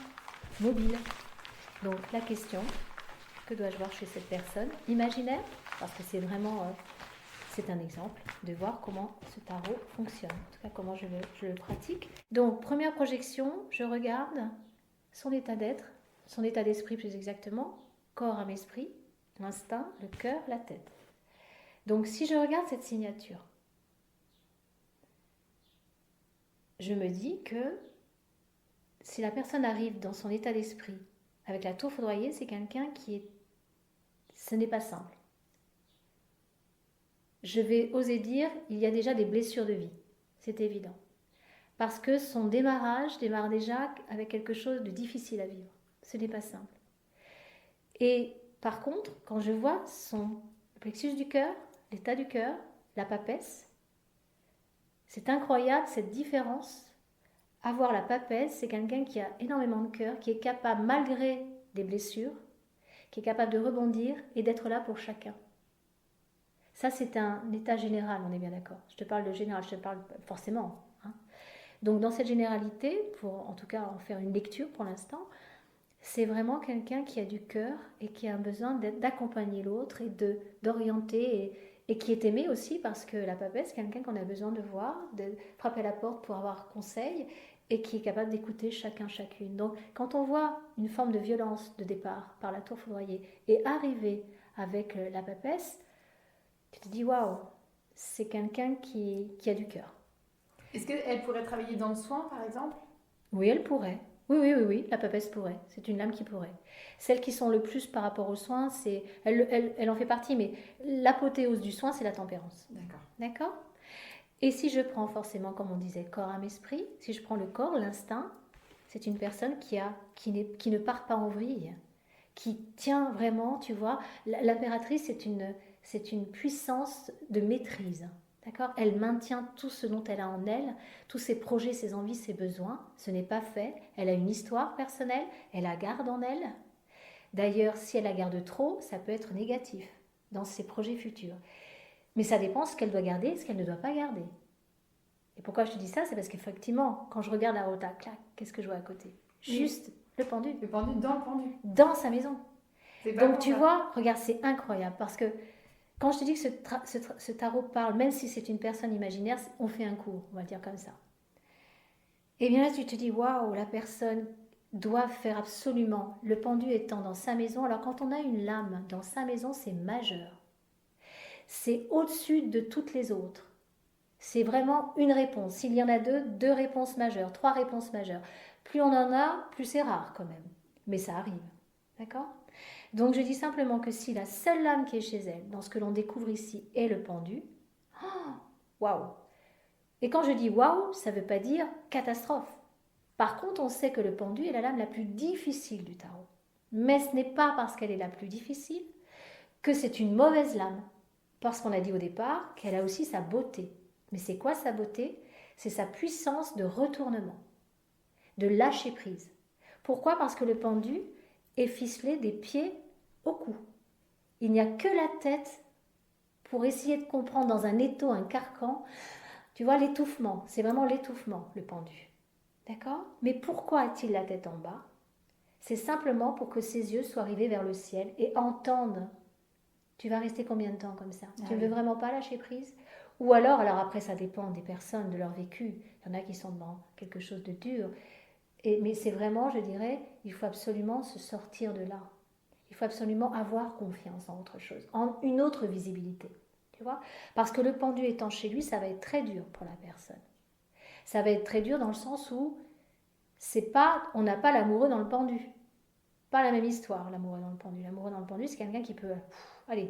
Speaker 2: mobiles. Donc la question, que dois-je voir chez cette personne imaginaire? Parce que c'est vraiment, c'est un exemple de voir comment ce tarot fonctionne. En tout cas, comment je le pratique. Donc première projection, je regarde son état d'être, son état d'esprit plus exactement, corps, âme, esprit, l'instinct, le cœur, la tête. Donc si je regarde cette signature, je me dis que si la personne arrive dans son état d'esprit avec la tour foudroyée, c'est quelqu'un ce n'est pas simple. Je vais oser dire, il y a déjà des blessures de vie, c'est évident. Parce que son démarrage démarre déjà avec quelque chose de difficile à vivre. Ce n'est pas simple. Et par contre, quand je vois son plexus du cœur, l'état du cœur, la papesse, c'est incroyable cette différence. Avoir la papesse, c'est quelqu'un qui a énormément de cœur, qui est capable, malgré des blessures, qui est capable de rebondir et d'être là pour chacun. Ça, c'est un état général, on est bien d'accord. Je te parle de général, je te parle forcément. Hein. Donc, dans cette généralité, pour en tout cas en faire une lecture pour l'instant, c'est vraiment quelqu'un qui a du cœur et qui a besoin d'accompagner l'autre et d'orienter et qui est aimé aussi parce que la papesse, c'est quelqu'un qu'on a besoin de voir, de frapper à la porte pour avoir conseil et qui est capable d'écouter chacun, chacune. Donc, quand on voit une forme de violence de départ par la tour foudroyée et arriver avec la papesse, tu te dis, waouh, c'est quelqu'un qui a du cœur.
Speaker 1: Est-ce qu'elle pourrait travailler dans le soin, par exemple?
Speaker 2: Oui, elle pourrait. Oui, la papesse pourrait. C'est une lame qui pourrait. Celles qui sont le plus par rapport aux soins, elle en fait partie, mais l'apothéose du soin, c'est la tempérance. D'accord. Et si je prends forcément, comme on disait, corps, âme, esprit, si je prends le corps, l'instinct, c'est une personne qui ne part pas en vrille, qui tient vraiment, tu vois, l'impératrice, c'est une puissance de maîtrise. D'accord ? Elle maintient tout ce dont elle a en elle, tous ses projets, ses envies, ses besoins. Ce n'est pas fait. Elle a une histoire personnelle, elle la garde en elle. D'ailleurs, si elle la garde trop, ça peut être négatif dans ses projets futurs. Mais ça dépend ce qu'elle doit garder et ce qu'elle ne doit pas garder. Et pourquoi je te dis ça ? C'est parce qu'effectivement, quand je regarde la rota, clac, qu'est-ce que je vois à côté ? Juste le pendu.
Speaker 1: Le pendu dans le pendu.
Speaker 2: Dans sa maison. Donc tu
Speaker 1: ça.
Speaker 2: vois, regarde, c'est incroyable parce que quand je te dis que ce tarot parle, même si c'est une personne imaginaire, on fait un cours, on va dire comme ça. Et bien là, tu te dis, waouh, la personne, doivent faire absolument, le pendu étant dans sa maison. Alors quand on a une lame dans sa maison, c'est majeur. C'est au-dessus de toutes les autres. C'est vraiment une réponse. S'il y en a deux réponses majeures, 3 réponses majeures. Plus on en a, plus c'est rare quand même. Mais ça arrive. D'accord ? Donc je dis simplement que si la seule lame qui est chez elle, dans ce que l'on découvre ici, est le pendu, waouh! Et quand je dis waouh, ça ne veut pas dire catastrophe. Par contre, on sait que le pendu est la lame la plus difficile du tarot. Mais ce n'est pas parce qu'elle est la plus difficile que c'est une mauvaise lame. Parce qu'on a dit au départ qu'elle a aussi sa beauté. Mais c'est quoi sa beauté ? C'est sa puissance de retournement, de lâcher prise. Pourquoi ? Parce que le pendu est ficelé des pieds au cou. Il n'y a que la tête pour essayer de comprendre dans un étau, un carcan. Tu vois, l'étouffement, c'est vraiment l'étouffement, le pendu. D'accord ? Mais pourquoi a-t-il la tête en bas ? C'est simplement pour que ses yeux soient rivés vers le ciel et entendent. Tu vas rester combien de temps comme ça ? Tu ne veux vraiment pas lâcher prise ? Ou alors après ça dépend des personnes, de leur vécu. Il y en a qui sont dans quelque chose de dur. Mais c'est vraiment, je dirais, il faut absolument se sortir de là. Il faut absolument avoir confiance en autre chose, en une autre visibilité. Tu vois ? Parce que le pendu étant chez lui, ça va être très dur pour la personne. Ça va être très dur dans le sens où on n'a pas l'amoureux dans le pendu. Pas la même histoire, l'amoureux dans le pendu. L'amoureux dans le pendu, c'est quelqu'un qui peut... allez,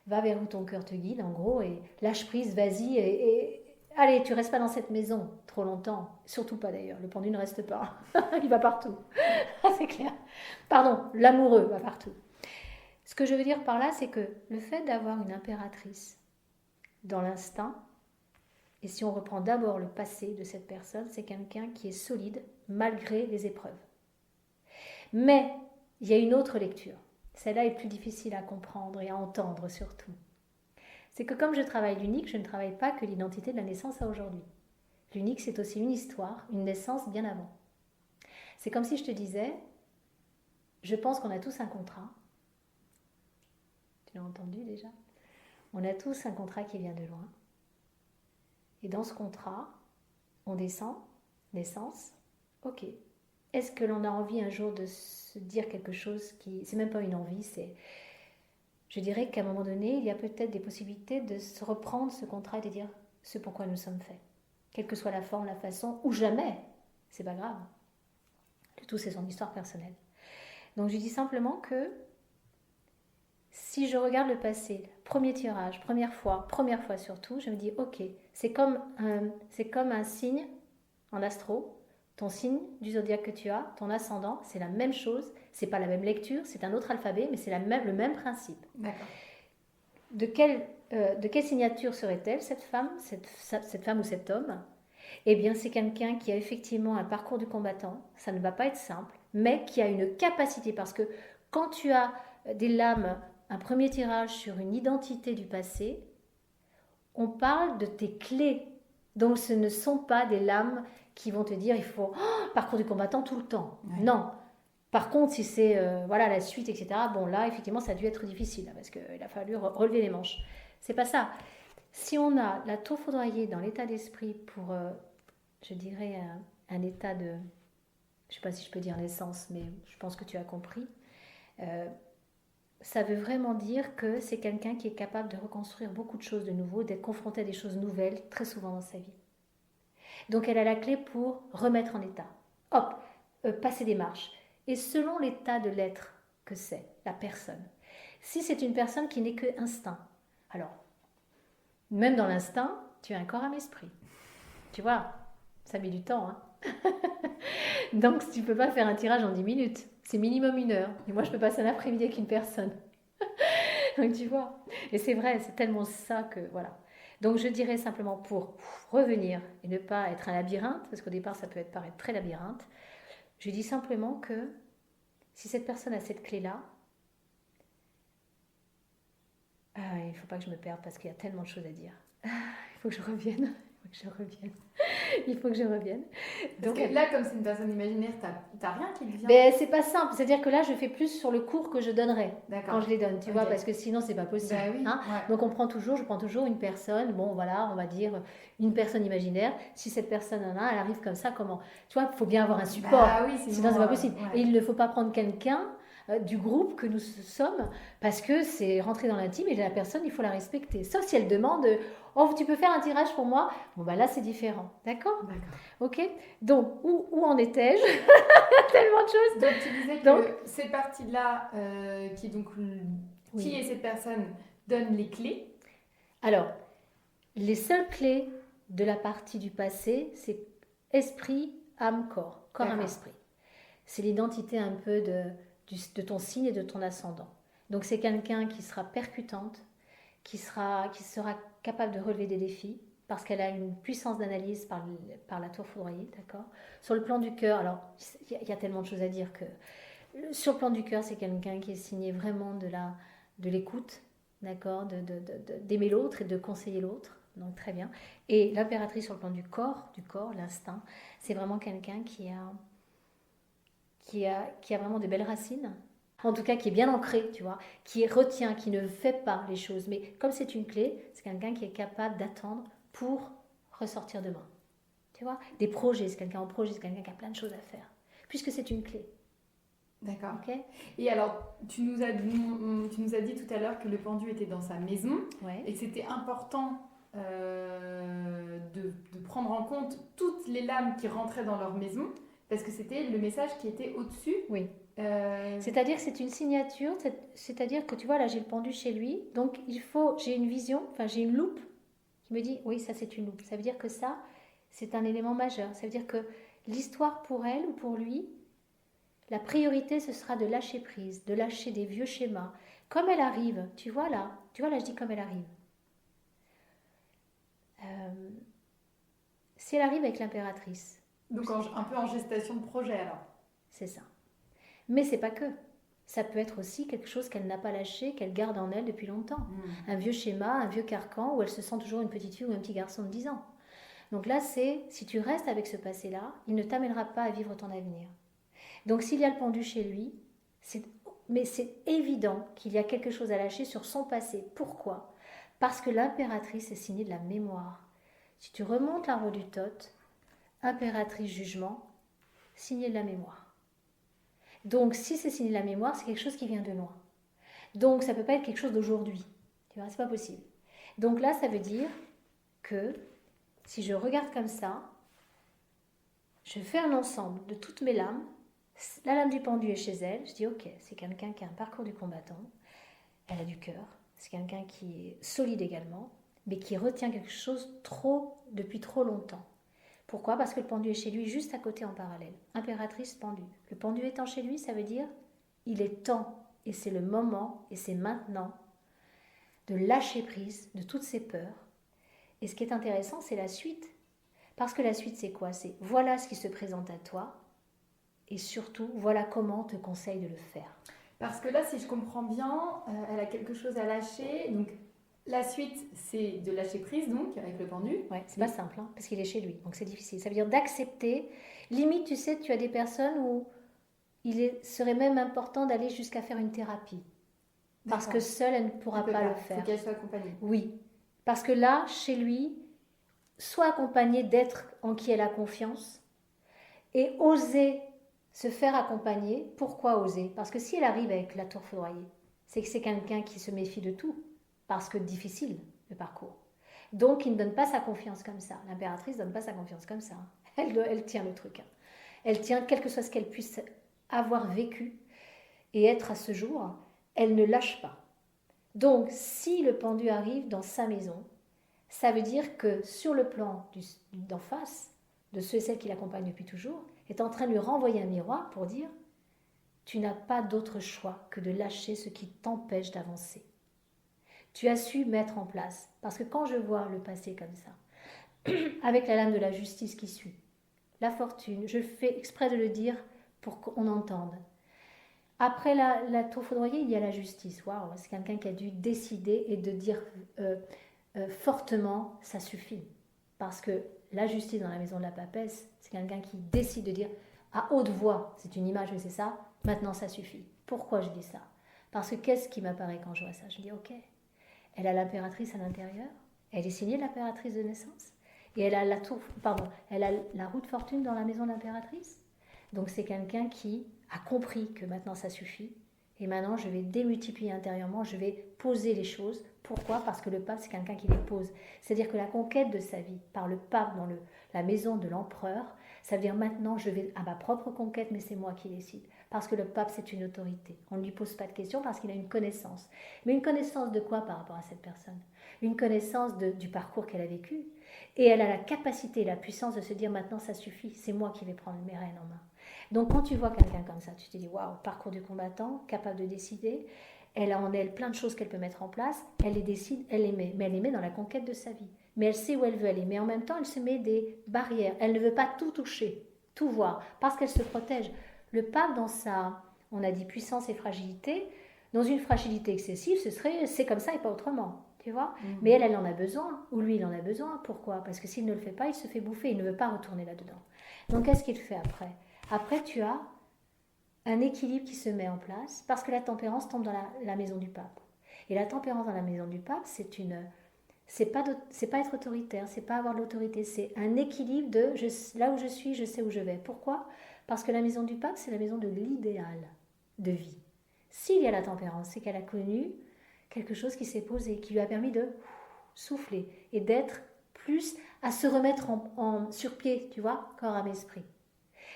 Speaker 2: va vers où ton cœur te guide, en gros, et lâche prise, vas-y, et allez, tu restes pas dans cette maison trop longtemps. Surtout pas d'ailleurs, le pendu ne reste pas. Il va partout. C'est clair. Pardon, l'amoureux va partout. Ce que je veux dire par là, c'est que le fait d'avoir une impératrice dans l'instinct, et si on reprend d'abord le passé de cette personne, c'est quelqu'un qui est solide malgré les épreuves. Mais il y a une autre lecture. Celle-là est plus difficile à comprendre et à entendre surtout. C'est que comme je travaille l'unique, je ne travaille pas que l'identité de la naissance à aujourd'hui. L'unique, c'est aussi une histoire, une naissance bien avant. C'est comme si je te disais, je pense qu'on a tous un contrat. Tu l'as entendu déjà ? On a tous un contrat qui vient de loin. Et dans ce contrat, on descend, naissance, ok. Est-ce que l'on a envie un jour de se dire quelque chose qui... C'est même pas une envie, c'est... Je dirais qu'à un moment donné, il y a peut-être des possibilités de se reprendre ce contrat et de dire ce pourquoi nous sommes faits. Quelle que soit la forme, la façon, ou jamais, c'est pas grave. Le tout, c'est son histoire personnelle. Donc je dis simplement que si je regarde le passé, premier tirage, première fois surtout, je me dis ok, c'est comme un signe en astro. Ton signe du zodiaque que tu as, ton ascendant, c'est la même chose. C'est pas la même lecture, c'est un autre alphabet, mais c'est le même principe.
Speaker 1: D'accord.
Speaker 2: De quelle signature serait-elle, cette femme ou cet homme ? Eh bien, c'est quelqu'un qui a effectivement un parcours du combattant. Ça ne va pas être simple, mais qui a une capacité. Parce que quand tu as des lames, un premier tirage sur une identité du passé, on parle de tes clés. Donc, ce ne sont pas des lames qui vont te dire il faut parcours du combattant tout le temps. Ouais. Non. Par contre, si c'est la suite, etc., bon là, effectivement, ça a dû être difficile parce qu'il a fallu relever les manches. C'est pas ça. Si on a la tour foudroyée dans l'état d'esprit pour, je dirais, un état de... Je sais pas si je peux dire naissance, mais je pense que tu as compris. Ça veut vraiment dire que c'est quelqu'un qui est capable de reconstruire beaucoup de choses de nouveau, d'être confronté à des choses nouvelles très souvent dans sa vie. Donc elle a la clé pour remettre en état. Hop, passer des marches. Et selon l'état de l'être que c'est, la personne. Si c'est une personne qui n'est que instinct, alors, même dans l'instinct, tu as un corps, âme, esprit. Tu vois, ça met du temps. Hein. Donc tu ne peux pas faire un tirage en 10 minutes. C'est minimum 1 heure. Et moi, je peux passer un après-midi avec une personne. Donc tu vois. Et c'est vrai, c'est tellement ça que, voilà. Donc je dirais simplement pour revenir et ne pas être un labyrinthe, parce qu'au départ ça peut paraître très labyrinthe, je dis simplement que si cette personne a cette clé-là, il ne faut pas que je me perde parce qu'il y a tellement de choses à dire. Il faut que je revienne. Il faut que je revienne.
Speaker 1: Parce
Speaker 2: Donc,
Speaker 1: que là, comme c'est une personne imaginaire, t'as rien qui te vient.
Speaker 2: ben, c'est pas simple. C'est-à-dire que là, je fais plus sur le cours que je donnerai
Speaker 1: D'accord.
Speaker 2: quand je les donne, tu vois,
Speaker 1: Ok.
Speaker 2: parce que sinon, c'est pas possible.
Speaker 1: Bah oui,
Speaker 2: Hein.
Speaker 1: ouais.
Speaker 2: Donc, je prends toujours une personne, bon, voilà, on va dire une personne imaginaire. Si cette personne en a, elle arrive comme ça, comment? Tu vois, il faut bien avoir un support.
Speaker 1: Bah oui,
Speaker 2: Sinon, c'est pas possible.
Speaker 1: ouais.
Speaker 2: Et il ne faut pas prendre quelqu'un du groupe que nous sommes parce que c'est rentrer dans l'intime et la personne, il faut la respecter. Sauf si elle demande, oh, tu peux faire un tirage pour moi? Bon, bah là, c'est différent. D'accord?
Speaker 1: D'accord.
Speaker 2: Ok? Donc, où en étais-je? Tellement de choses.
Speaker 1: Donc tu disais que
Speaker 2: Donc,
Speaker 1: cette partie-là, qui est donc
Speaker 2: oui.
Speaker 1: qui est cette personne, donne les clés.
Speaker 2: Alors, les seules clés de la partie du passé, c'est esprit, âme, corps. Corps, âme,
Speaker 1: D'accord.
Speaker 2: esprit. C'est l'identité un peu de ton signe et de ton ascendant. Donc c'est quelqu'un qui sera percutante, qui sera capable de relever des défis, parce qu'elle a une puissance d'analyse par la tour foudroyée, d'accord? Sur le plan du cœur, alors il y a tellement de choses à dire que sur le plan du cœur, c'est quelqu'un qui est signé vraiment de l'écoute, d'accord, d'aimer l'autre et de conseiller l'autre. Donc très bien. Et l'impératrice sur le plan du corps, l'instinct, c'est vraiment quelqu'un qui a vraiment des belles racines. En tout cas, qui est bien ancré, tu vois, qui retient, qui ne fait pas les choses. Mais comme c'est une clé, c'est quelqu'un qui est capable d'attendre pour ressortir demain. Tu vois, des projets, c'est quelqu'un en projet, c'est quelqu'un qui a plein de choses à faire. Puisque c'est une clé.
Speaker 1: D'accord.
Speaker 2: Okay.
Speaker 1: Et alors, tu nous as dit tout à l'heure que le pendu était dans sa maison,
Speaker 2: ouais.
Speaker 1: Et que c'était important de prendre en compte toutes les lames qui rentraient dans leur maison, parce que c'était le message qui était au-dessus.
Speaker 2: Oui. C'est-à-dire que c'est une signature, c'est-à-dire que tu vois, là j'ai le pendu chez lui, donc j'ai une vision, enfin j'ai une loupe qui me dit, oui, ça c'est une loupe. Ça veut dire que ça, c'est un élément majeur. Ça veut dire que l'histoire pour elle ou pour lui, la priorité, ce sera de lâcher prise, de lâcher des vieux schémas. Comme elle arrive, tu vois là, je dis comme elle arrive. Si elle arrive avec l'impératrice.
Speaker 1: Donc un peu en gestation de projet alors.
Speaker 2: C'est ça. Mais c'est pas que. Ça peut être aussi quelque chose qu'elle n'a pas lâché, qu'elle garde en elle depuis longtemps. Un vieux schéma, un vieux carcan où elle se sent toujours une petite fille ou un petit garçon de 10 ans. Donc là, si tu restes avec ce passé-là, il ne t'amènera pas à vivre ton avenir. Donc s'il y a le pendu chez lui, mais c'est évident qu'il y a quelque chose à lâcher sur son passé. Pourquoi? Parce que l'impératrice est signée de la mémoire. Si tu remontes l'arbre du Thoth, impératrice jugement, signé de la mémoire. Donc si c'est signé de la mémoire, c'est quelque chose qui vient de loin. Donc ça ne peut pas être quelque chose d'aujourd'hui. Tu vois, c'est pas possible. Donc là, ça veut dire que si je regarde comme ça, je fais un ensemble de toutes mes lames. La lame du pendu est chez elle. Je dis ok, c'est quelqu'un qui a un parcours du combattant. Elle a du cœur. C'est quelqu'un qui est solide également, mais qui retient quelque chose depuis trop longtemps. Pourquoi? Parce que le pendu est chez lui juste à côté en parallèle. Impératrice, pendu. Le pendu étant chez lui, ça veut dire il est temps, et c'est le moment, et c'est maintenant, de lâcher prise de toutes ces peurs. Et ce qui est intéressant, c'est la suite. Parce que la suite, c'est quoi? C'est voilà ce qui se présente à toi, et surtout, voilà comment on te conseille de le faire.
Speaker 1: Parce que là, si je comprends bien, elle a quelque chose à lâcher. Donc, la suite, c'est de lâcher prise, donc, avec le pendu.
Speaker 2: Ouais, c'est pas simple, hein, parce qu'il est chez lui, donc c'est difficile. Ça veut dire d'accepter. Limite, tu sais, tu as des personnes où serait même important d'aller jusqu'à faire une thérapie. Parce que seule, elle ne pourra pas le faire.
Speaker 1: Il faut qu'elle soit accompagnée.
Speaker 2: Oui. Parce que là, chez lui, soit accompagnée d'être en qui elle a confiance et oser se faire accompagner. Pourquoi oser? Parce que si elle arrive avec la tour foudroyée, c'est que c'est quelqu'un qui se méfie de tout. Parce que difficile, le parcours. Donc, il ne donne pas sa confiance comme ça. L'impératrice ne donne pas sa confiance comme ça. Elle tient le truc. Elle tient, quel que soit ce qu'elle puisse avoir vécu et être à ce jour, elle ne lâche pas. Donc, si le pendu arrive dans sa maison, ça veut dire que sur le plan d'en face, de ceux et celles qui l'accompagnent depuis toujours, est en train de lui renvoyer un miroir pour dire « Tu n'as pas d'autre choix que de lâcher ce qui t'empêche d'avancer. » Tu as su mettre en place. Parce que quand je vois le passé comme ça, avec la lame de la justice qui suit, la fortune, je fais exprès de le dire pour qu'on entende. Après la tour foudroyée, il y a la justice. Waouh, c'est quelqu'un qui a dû décider et de dire fortement, ça suffit. Parce que la justice dans la maison de la papesse, c'est quelqu'un qui décide de dire à haute voix, c'est une image mais c'est ça, maintenant ça suffit. Pourquoi je dis ça? Parce que qu'est-ce qui m'apparaît quand je vois ça? Je dis ok, elle a l'impératrice à l'intérieur, elle est signée l'impératrice de naissance, et elle a elle a la roue de fortune dans la maison de l'impératrice. Donc c'est quelqu'un qui a compris que maintenant ça suffit, et maintenant je vais démultiplier intérieurement, je vais poser les choses. Pourquoi? Parce que le pape c'est quelqu'un qui les pose. C'est-à-dire que la conquête de sa vie par le pape dans la maison de l'empereur, ça veut dire maintenant je vais à ma propre conquête, mais c'est moi qui décide. Parce que le pape c'est une autorité. On ne lui pose pas de questions parce qu'il a une connaissance. Mais une connaissance de quoi par rapport à cette personne? Une connaissance du parcours qu'elle a vécu. Et elle a la capacité et la puissance de se dire maintenant ça suffit, c'est moi qui vais prendre mes rênes en main. Donc quand tu vois quelqu'un comme ça, tu te dis waouh, parcours du combattant, capable de décider, elle a en elle plein de choses qu'elle peut mettre en place, elle les décide, elle les met, mais elle les met dans la conquête de sa vie. Mais elle sait où elle veut aller, mais en même temps elle se met des barrières, elle ne veut pas tout toucher, tout voir, parce qu'elle se protège. Le pape dans on a dit puissance et fragilité, dans une fragilité excessive, c'est comme ça et pas autrement. Tu vois. Mais elle en a besoin, ou lui, il en a besoin. Pourquoi? Parce que s'il ne le fait pas, il se fait bouffer, il ne veut pas retourner là-dedans. Donc, qu'est-ce qu'il fait après? Après, tu as un équilibre qui se met en place, parce que la tempérance tombe dans la maison du pape. Et la tempérance dans la maison du pape, c'est pas être autoritaire, c'est pas avoir l'autorité, c'est un équilibre de là où je suis, je sais où je vais. Pourquoi? Parce que la maison du pape, c'est la maison de l'idéal de vie. S'il y a la tempérance, c'est qu'elle a connu quelque chose qui s'est posé, qui lui a permis de souffler et d'être plus à se remettre sur pied, tu vois, corps, âme, esprit.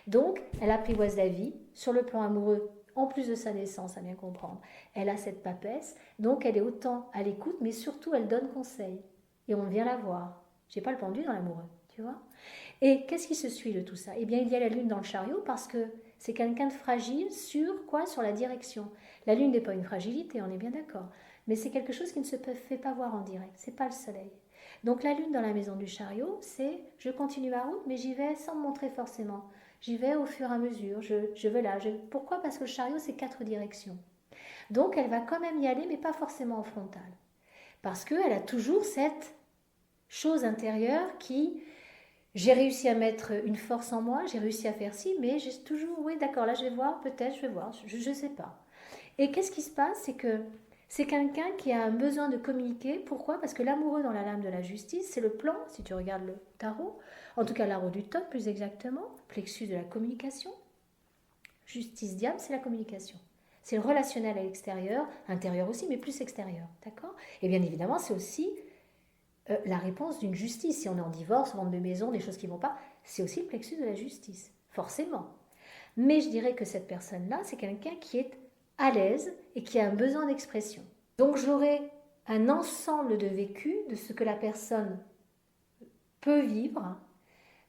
Speaker 2: Donc, elle apprivoise la vie sur le plan amoureux, en plus de sa naissance, à bien comprendre. Elle a cette papesse, donc elle est autant à l'écoute, mais surtout elle donne conseil. Et on vient la voir. J'ai pas le pendu dans l'amoureux, tu vois. Et qu'est-ce qui se suit de tout ça? Eh bien, il y a la lune dans le chariot parce que c'est quelqu'un de fragile sur quoi? Sur la direction. La lune n'est pas une fragilité, on est bien d'accord. Mais c'est quelque chose qui ne se fait pas voir en direct. C'est pas le soleil. Donc la lune dans la maison du chariot, c'est je continue ma route, mais j'y vais sans me montrer forcément. J'y vais au fur et à mesure. Je vais là. Pourquoi? Parce que le chariot, c'est 4 directions. Donc elle va quand même y aller, mais pas forcément en frontal. Parce qu'elle a toujours cette chose intérieure qui... J'ai réussi à mettre une force en moi, j'ai réussi à faire ci, mais j'ai toujours, oui d'accord, là je vais voir, peut-être je vais voir, je ne sais pas. Et qu'est-ce qui se passe? C'est que c'est quelqu'un qui a un besoin de communiquer. Pourquoi? Parce que l'amoureux dans la lame de la justice, c'est le plan, si tu regardes le tarot, en tout cas l'arrow du top plus exactement, plexus de la communication. Justice diable, c'est la communication. C'est le relationnel à l'extérieur, intérieur aussi, mais plus extérieur, d'accord? Et bien évidemment, c'est aussi la réponse d'une justice. Si on est en divorce, vente de maison, des choses qui ne vont pas, c'est aussi le plexus de la justice, forcément. Mais je dirais que cette personne-là, c'est quelqu'un qui est à l'aise et qui a un besoin d'expression. Donc j'aurai un ensemble de vécu de ce que la personne peut vivre,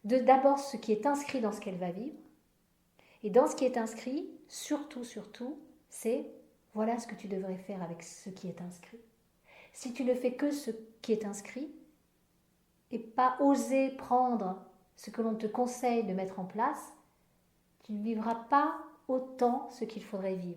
Speaker 2: d'abord ce qui est inscrit dans ce qu'elle va vivre, et dans ce qui est inscrit, surtout, c'est voilà ce que tu devrais faire avec ce qui est inscrit. Si tu ne fais que ce qui est inscrit et pas oser prendre ce que l'on te conseille de mettre en place, tu ne vivras pas autant ce qu'il faudrait vivre.